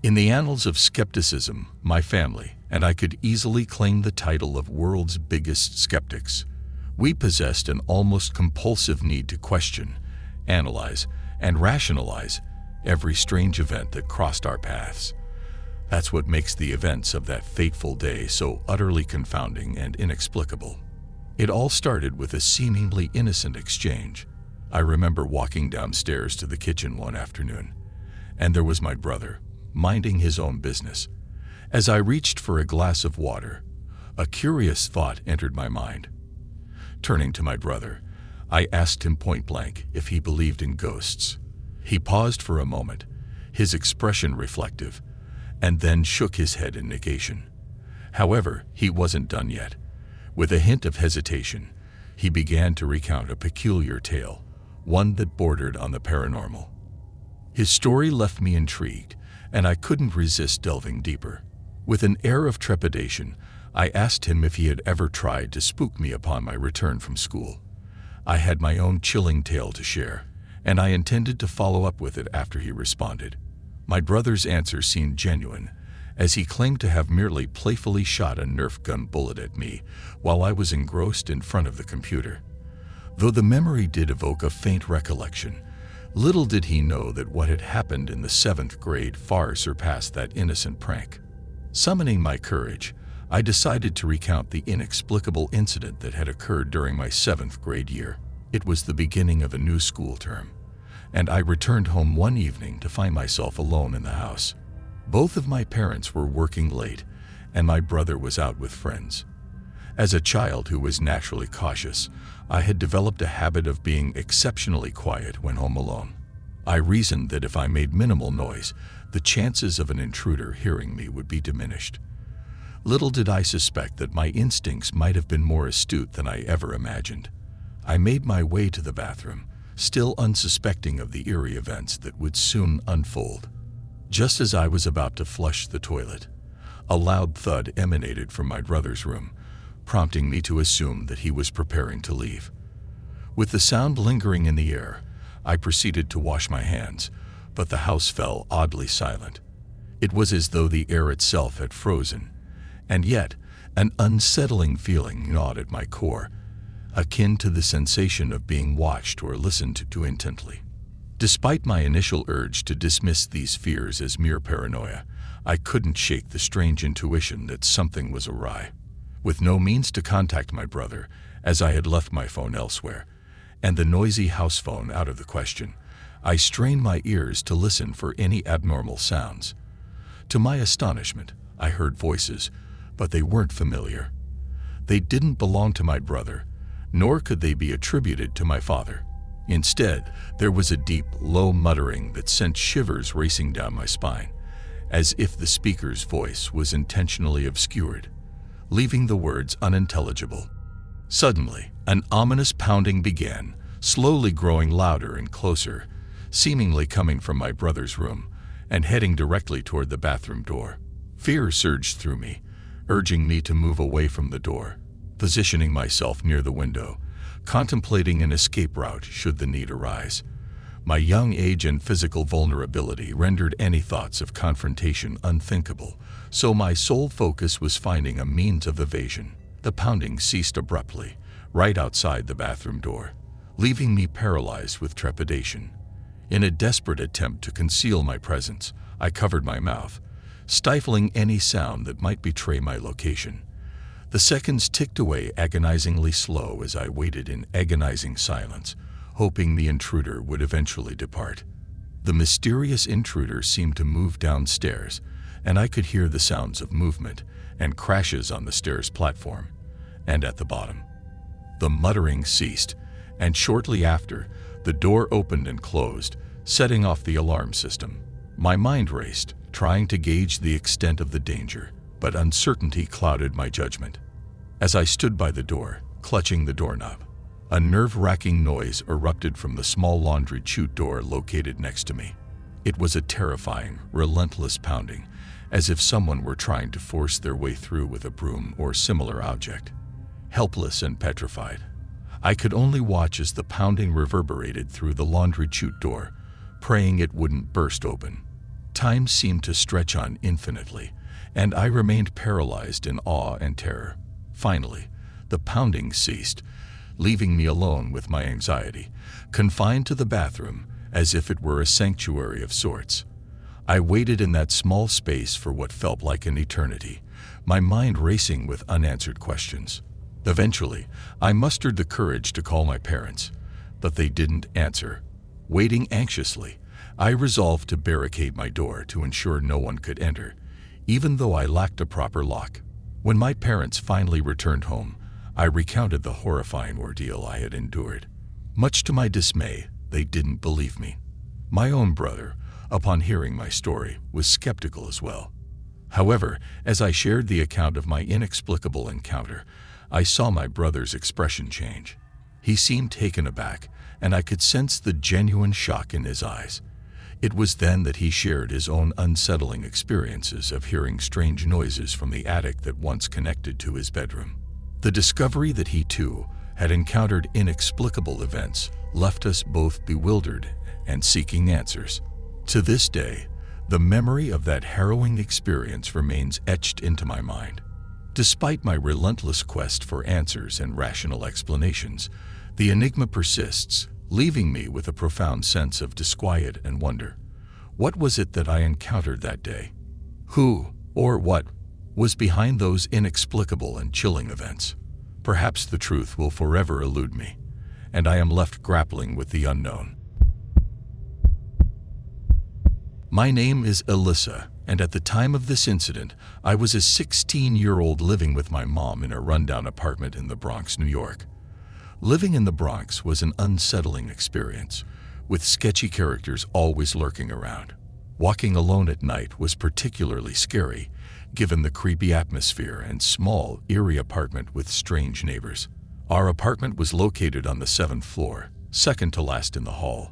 In the annals of skepticism, my family and I could easily claim the title of world's biggest skeptics. We possessed an almost compulsive need to question, analyze, and rationalize every strange event that crossed our paths. That's what makes the events of that fateful day so utterly confounding and inexplicable. It all started with a seemingly innocent exchange. I remember walking downstairs to the kitchen one afternoon, and there was my brother, minding his own business. As I reached for a glass of water, a curious thought entered my mind. Turning to my brother, I asked him point-blank if he believed in ghosts. He paused for a moment, his expression reflective, and then shook his head in negation. However, he wasn't done yet. With a hint of hesitation, he began to recount a peculiar tale, one that bordered on the paranormal. His story left me intrigued, and I couldn't resist delving deeper. With an air of trepidation, I asked him if he had ever tried to spook me upon my return from school. I had my own chilling tale to share, and I intended to follow up with it after he responded. My brother's answer seemed genuine, as he claimed to have merely playfully shot a Nerf gun bullet at me while I was engrossed in front of the computer. Though the memory did evoke a faint recollection, little did he know that what had happened in the 7th grade far surpassed that innocent prank. Summoning my courage, I decided to recount the inexplicable incident that had occurred during my 7th grade year. It was the beginning of a new school term, and I returned home one evening to find myself alone in the house. Both of my parents were working late, and my brother was out with friends. As a child who was naturally cautious, I had developed a habit of being exceptionally quiet when home alone. I reasoned that if I made minimal noise, the chances of an intruder hearing me would be diminished. Little did I suspect that my instincts might have been more astute than I ever imagined. I made my way to the bathroom, still unsuspecting of the eerie events that would soon unfold. Just as I was about to flush the toilet, a loud thud emanated from my brother's room, prompting me to assume that he was preparing to leave. With the sound lingering in the air, I proceeded to wash my hands, but the house fell oddly silent. It was as though the air itself had frozen, and yet an unsettling feeling gnawed at my core, akin to the sensation of being watched or listened to intently. Despite my initial urge to dismiss these fears as mere paranoia, I couldn't shake the strange intuition that something was awry. With no means to contact my brother, as I had left my phone elsewhere, and the noisy house phone out of the question, I strained my ears to listen for any abnormal sounds. To my astonishment, I heard voices, but they weren't familiar. They didn't belong to my brother, nor could they be attributed to my father. Instead, there was a deep, low muttering that sent shivers racing down my spine, as if the speaker's voice was intentionally obscured, leaving the words unintelligible. Suddenly, an ominous pounding began, slowly growing louder and closer, seemingly coming from my brother's room and heading directly toward the bathroom door. Fear surged through me, urging me to move away from the door. Positioning myself near the window, contemplating an escape route should the need arise. My young age and physical vulnerability rendered any thoughts of confrontation unthinkable, so my sole focus was finding a means of evasion. The pounding ceased abruptly, right outside the bathroom door, leaving me paralyzed with trepidation. In a desperate attempt to conceal my presence, I covered my mouth, stifling any sound that might betray my location. The seconds ticked away agonizingly slow as I waited in agonizing silence, hoping the intruder would eventually depart. The mysterious intruder seemed to move downstairs, and I could hear the sounds of movement and crashes on the stairs platform, and at the bottom. The muttering ceased, and shortly after, the door opened and closed, setting off the alarm system. My mind raced, trying to gauge the extent of the danger, but uncertainty clouded my judgment. As I stood by the door, clutching the doorknob, a nerve-wracking noise erupted from the small laundry chute door located next to me. It was a terrifying, relentless pounding, as if someone were trying to force their way through with a broom or similar object. Helpless and petrified, I could only watch as the pounding reverberated through the laundry chute door, praying it wouldn't burst open. Time seemed to stretch on infinitely, and I remained paralyzed in awe and terror. Finally, the pounding ceased, leaving me alone with my anxiety, confined to the bathroom as if it were a sanctuary of sorts. I waited in that small space for what felt like an eternity, my mind racing with unanswered questions. Eventually, I mustered the courage to call my parents, but they didn't answer. Waiting anxiously, I resolved to barricade my door to ensure no one could enter, even though I lacked a proper lock. When my parents finally returned home, I recounted the horrifying ordeal I had endured. Much to my dismay, they didn't believe me. My own brother, upon hearing my story, was skeptical as well. However, as I shared the account of my inexplicable encounter, I saw my brother's expression change. He seemed taken aback, and I could sense the genuine shock in his eyes. It was then that he shared his own unsettling experiences of hearing strange noises from the attic that once connected to his bedroom. The discovery that he, too, had encountered inexplicable events left us both bewildered and seeking answers. To this day, the memory of that harrowing experience remains etched into my mind. Despite my relentless quest for answers and rational explanations, the enigma persists, leaving me with a profound sense of disquiet and wonder. What was it that I encountered that day? Who, or what, was behind those inexplicable and chilling events? Perhaps the truth will forever elude me, and I am left grappling with the unknown. My name is Alyssa, and at the time of this incident, I was a 16-year-old living with my mom in a rundown apartment in the Bronx, New York. Living in the Bronx was an unsettling experience, with sketchy characters always lurking around. Walking alone at night was particularly scary, given the creepy atmosphere and small, eerie apartment with strange neighbors. Our apartment was located on the 7th floor, second to last in the hall,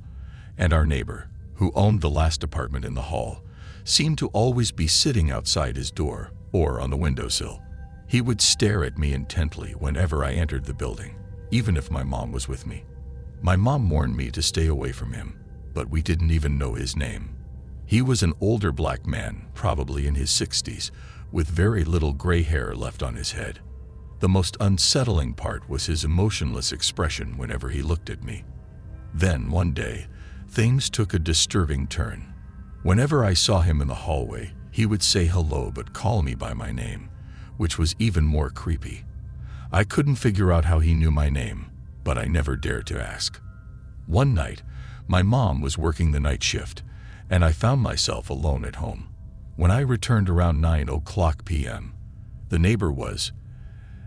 and our neighbor, who owned the last apartment in the hall, seemed to always be sitting outside his door or on the windowsill. He would stare at me intently whenever I entered the building, even if my mom was with me. My mom warned me to stay away from him, but we didn't even know his name. He was an older black man, probably in his 60s, with very little gray hair left on his head. The most unsettling part was his emotionless expression whenever he looked at me. Then, one day, things took a disturbing turn. Whenever I saw him in the hallway, he would say hello but call me by my name, which was even more creepy. I couldn't figure out how he knew my name, but I never dared to ask. One night, my mom was working the night shift, and I found myself alone at home. When I returned around 9:00 p.m., the neighbor was,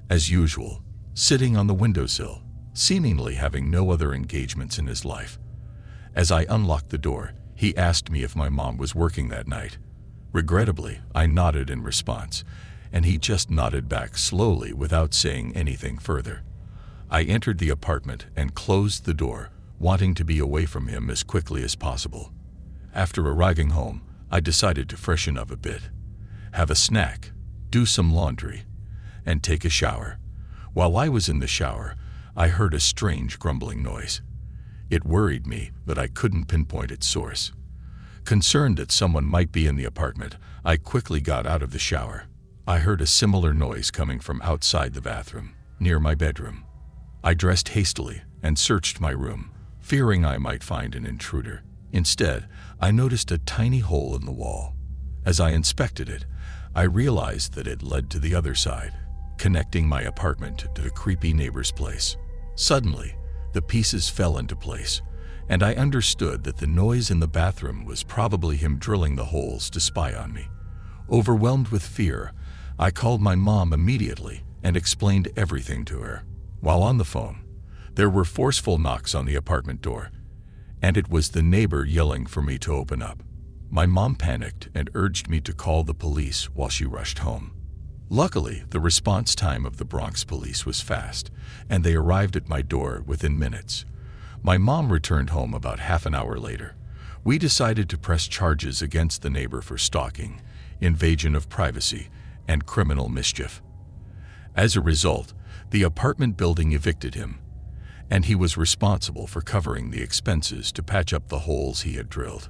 as usual, sitting on the windowsill, seemingly having no other engagements in his life. As I unlocked the door, he asked me if my mom was working that night. Regrettably, I nodded in response, and he just nodded back slowly without saying anything further. I entered the apartment and closed the door, wanting to be away from him as quickly as possible. After arriving home, I decided to freshen up a bit, have a snack, do some laundry, and take a shower. While I was in the shower, I heard a strange grumbling noise. It worried me, but I couldn't pinpoint its source. Concerned that someone might be in the apartment, I quickly got out of the shower. I heard a similar noise coming from outside the bathroom, near my bedroom. I dressed hastily and searched my room, fearing I might find an intruder. Instead, I noticed a tiny hole in the wall. As I inspected it, I realized that it led to the other side, connecting my apartment to the creepy neighbor's place. Suddenly, the pieces fell into place, and I understood that the noise in the bathroom was probably him drilling the holes to spy on me. Overwhelmed with fear, I called my mom immediately and explained everything to her. While on the phone, there were forceful knocks on the apartment door, and it was the neighbor yelling for me to open up. My mom panicked and urged me to call the police while she rushed home. Luckily, the response time of the Bronx police was fast, and they arrived at my door within minutes. My mom returned home about half an hour later. We decided to press charges against the neighbor for stalking, invasion of privacy, and criminal mischief. As a result, the apartment building evicted him, and he was responsible for covering the expenses to patch up the holes he had drilled.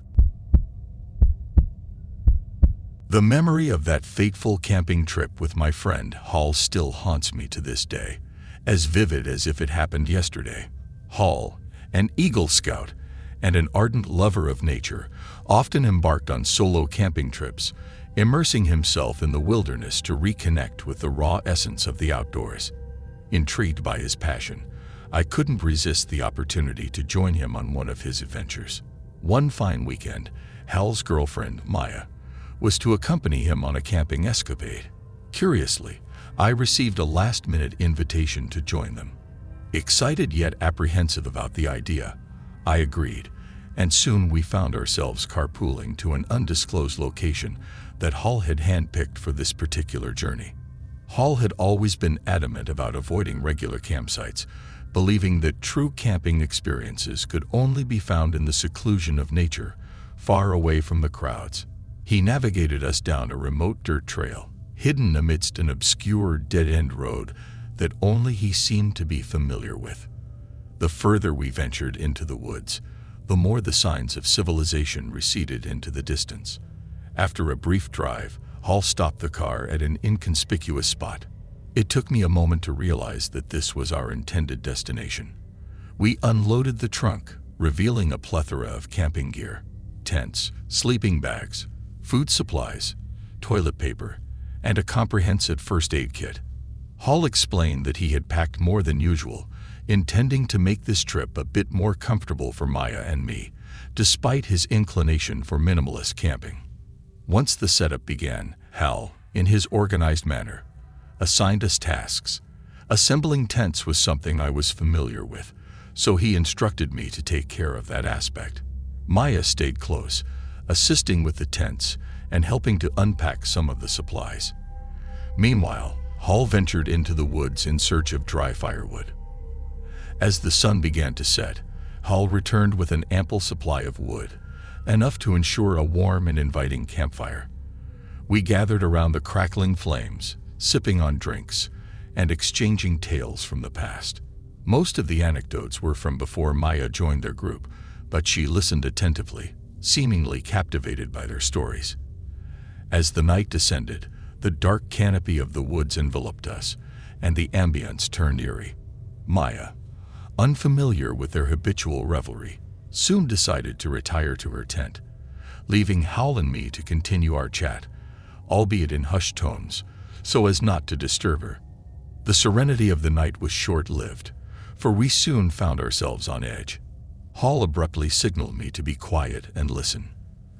The memory of that fateful camping trip with my friend Hall still haunts me to this day, as vivid as if it happened yesterday. Hall, an Eagle Scout and an ardent lover of nature, often embarked on solo camping trips, immersing himself in the wilderness to reconnect with the raw essence of the outdoors. Intrigued by his passion, I couldn't resist the opportunity to join him on one of his adventures. One fine weekend, Hal's girlfriend, Maya, was to accompany him on a camping escapade. Curiously, I received a last-minute invitation to join them. Excited yet apprehensive about the idea, I agreed, and soon we found ourselves carpooling to an undisclosed location that Hall had handpicked for this particular journey. Hall had always been adamant about avoiding regular campsites, believing that true camping experiences could only be found in the seclusion of nature, far away from the crowds. He navigated us down a remote dirt trail, hidden amidst an obscure dead-end road that only he seemed to be familiar with. The further we ventured into the woods, the more the signs of civilization receded into the distance. After a brief drive, Hall stopped the car at an inconspicuous spot. It took me a moment to realize that this was our intended destination. We unloaded the trunk, revealing a plethora of camping gear: tents, sleeping bags, food supplies, toilet paper, and a comprehensive first aid kit. Hall explained that he had packed more than usual, intending to make this trip a bit more comfortable for Maya and me, despite his inclination for minimalist camping. Once the setup began, Hal, in his organized manner, assigned us tasks. Assembling tents was something I was familiar with, so he instructed me to take care of that aspect. Maya stayed close, assisting with the tents and helping to unpack some of the supplies. Meanwhile, Hall ventured into the woods in search of dry firewood. As the sun began to set, Hall returned with an ample supply of wood, enough to ensure a warm and inviting campfire. We gathered around the crackling flames, sipping on drinks, and exchanging tales from the past. Most of the anecdotes were from before Maya joined their group, but she listened attentively, seemingly captivated by their stories. As the night descended, the dark canopy of the woods enveloped us, and the ambience turned eerie. Maya, unfamiliar with their habitual revelry, soon decided to retire to her tent, leaving Hal and me to continue our chat, albeit in hushed tones, so as not to disturb her. The serenity of the night was short-lived, for we soon found ourselves on edge. Hall abruptly signaled me to be quiet and listen.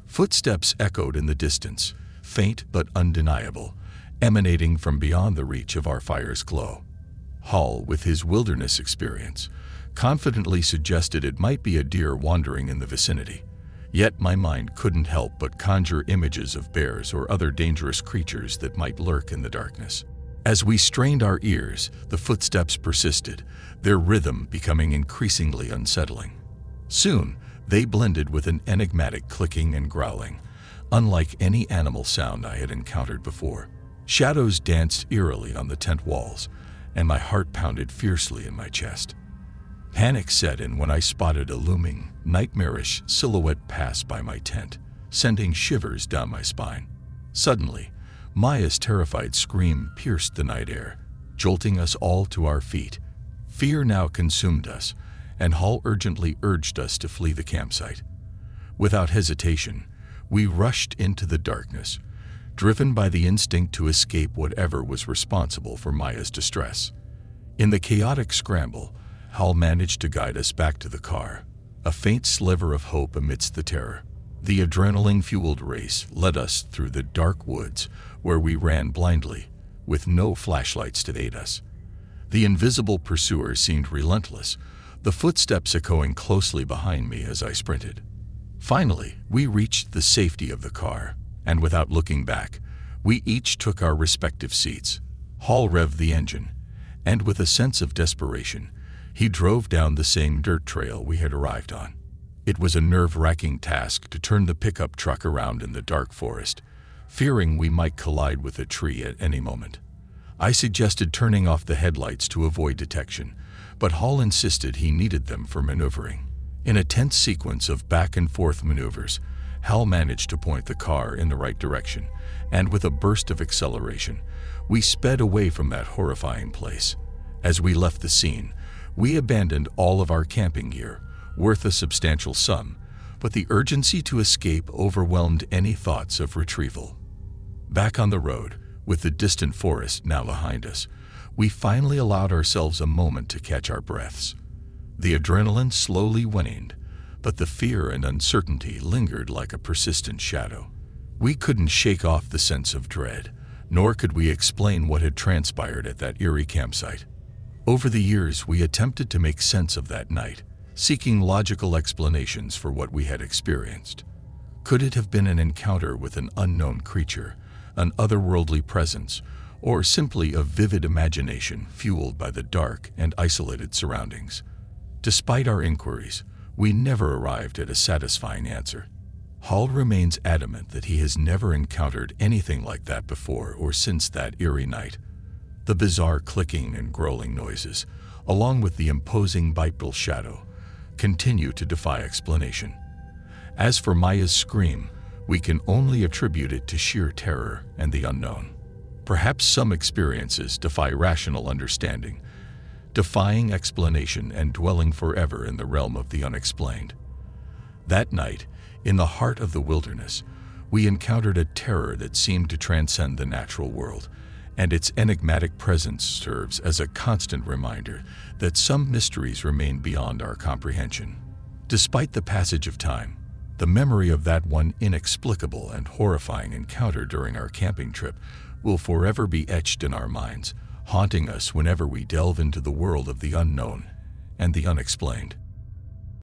Footsteps echoed in the distance, faint but undeniable, emanating from beyond the reach of our fire's glow. Hall, with his wilderness experience, confidently suggested it might be a deer wandering in the vicinity. Yet my mind couldn't help but conjure images of bears or other dangerous creatures that might lurk in the darkness. As we strained our ears, the footsteps persisted, their rhythm becoming increasingly unsettling. Soon, they blended with an enigmatic clicking and growling, unlike any animal sound I had encountered before. Shadows danced eerily on the tent walls, and my heart pounded fiercely in my chest. Panic set in when I spotted a looming, nightmarish silhouette pass by my tent, sending shivers down my spine. Suddenly, Maya's terrified scream pierced the night air, jolting us all to our feet. Fear now consumed us, and Hall urgently urged us to flee the campsite. Without hesitation, we rushed into the darkness, driven by the instinct to escape whatever was responsible for Maya's distress. In the chaotic scramble, Hal managed to guide us back to the car, a faint sliver of hope amidst the terror. The adrenaline-fueled race led us through the dark woods where we ran blindly, with no flashlights to aid us. The invisible pursuer seemed relentless, the footsteps echoing closely behind me as I sprinted. Finally, we reached the safety of the car, and without looking back, we each took our respective seats. Hall revved the engine, and with a sense of desperation, he drove down the same dirt trail we had arrived on. It was a nerve-wracking task to turn the pickup truck around in the dark forest, fearing we might collide with a tree at any moment. I suggested turning off the headlights to avoid detection, but Hall insisted he needed them for maneuvering. In a tense sequence of back-and-forth maneuvers, Hal managed to point the car in the right direction, and with a burst of acceleration, we sped away from that horrifying place. As we left the scene, we abandoned all of our camping gear, worth a substantial sum, but the urgency to escape overwhelmed any thoughts of retrieval. Back on the road, with the distant forest now behind us, we finally allowed ourselves a moment to catch our breaths. The adrenaline slowly waned, but the fear and uncertainty lingered like a persistent shadow. We couldn't shake off the sense of dread, nor could we explain what had transpired at that eerie campsite. Over the years, we attempted to make sense of that night, seeking logical explanations for what we had experienced. Could it have been an encounter with an unknown creature, an otherworldly presence, or simply a vivid imagination fueled by the dark and isolated surroundings? Despite our inquiries, we never arrived at a satisfying answer. Hall remains adamant that he has never encountered anything like that before or since that eerie night. The bizarre clicking and growling noises, along with the imposing bipedal shadow, continue to defy explanation. As for Maya's scream, we can only attribute it to sheer terror and the unknown. Perhaps some experiences defy rational understanding, defying explanation and dwelling forever in the realm of the unexplained. That night, in the heart of the wilderness, we encountered a terror that seemed to transcend the natural world, and its enigmatic presence serves as a constant reminder that some mysteries remain beyond our comprehension. Despite the passage of time, the memory of that one inexplicable and horrifying encounter during our camping trip will forever be etched in our minds, haunting us whenever we delve into the world of the unknown and the unexplained.